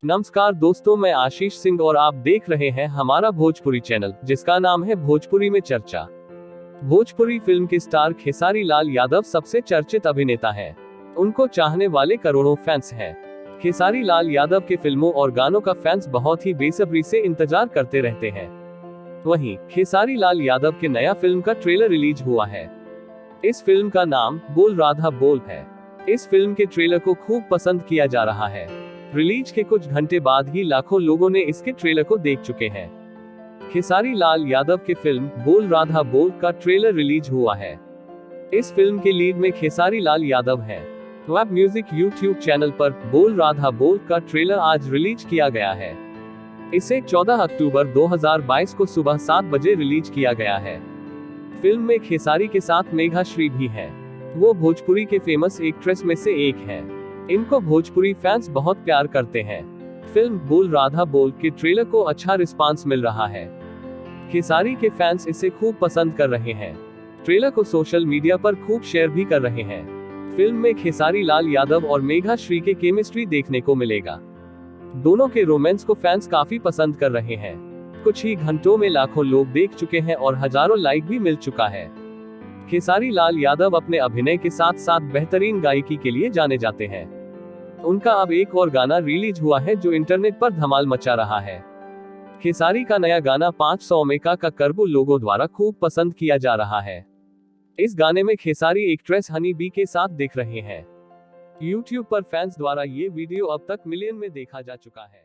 नमस्कार दोस्तों, मैं आशीष सिंह और आप देख रहे हैं हमारा भोजपुरी चैनल, जिसका नाम है भोजपुरी में चर्चा। भोजपुरी फिल्म के स्टार खेसारी लाल यादव सबसे चर्चित अभिनेता हैं। उनको चाहने वाले करोड़ों फैंस हैं। खेसारी लाल यादव के फिल्मों और गानों का फैंस बहुत ही बेसब्री से इंतजार करते रहते हैं। वहीं खेसारी लाल यादव के नया फिल्म का ट्रेलर रिलीज हुआ है। इस फिल्म का नाम बोल राधा बोल है। इस फिल्म के ट्रेलर को खूब पसंद किया जा रहा है। रिलीज के कुछ घंटे बाद ही लाखों लोगों ने इसके ट्रेलर को देख चुके हैं। खेसारी लाल यादव की फिल्म बोल राधा बोल का ट्रेलर रिलीज हुआ है। इस फिल्म के लीड में खेसारी लाल यादव हैं। वेब म्यूजिक यूट्यूब चैनल पर बोल राधा बोल का ट्रेलर आज रिलीज किया गया है। इसे 14 अक्टूबर 2022 को सुबह 7 बजे रिलीज किया गया है। फिल्म में खेसारी के साथ मेघा श्री भी है। वो भोजपुरी के फेमस एक्ट्रेस में से एक है। इनको भोजपुरी फैंस बहुत प्यार करते हैं। फिल्म बोल राधा बोल के ट्रेलर को अच्छा रिस्पांस मिल रहा है। खेसारी के फैंस इसे खूब पसंद कर रहे हैं। ट्रेलर को सोशल मीडिया पर खूब शेयर भी कर रहे हैं। फिल्म में खेसारी लाल यादव और मेघा श्री के केमिस्ट्री देखने को मिलेगा। दोनों के रोमांस को फैंस काफी पसंद कर रहे हैं। कुछ ही घंटों में लाखों लोग देख चुके हैं और हजारों लाइक भी मिल चुका है। खेसारी लाल यादव अपने अभिनय के साथ साथ बेहतरीन गायकी के लिए जाने जाते हैं। उनका अब एक और गाना रिलीज हुआ है जो इंटरनेट पर धमाल मचा रहा है। खेसारी का नया गाना 500 में का करबू लोगों द्वारा खूब पसंद किया जा रहा है। इस गाने में खेसारी एक्ट्रेस हनी बी के साथ दिख रहे हैं। YouTube पर फैंस द्वारा ये वीडियो अब तक मिलियन में देखा जा चुका है।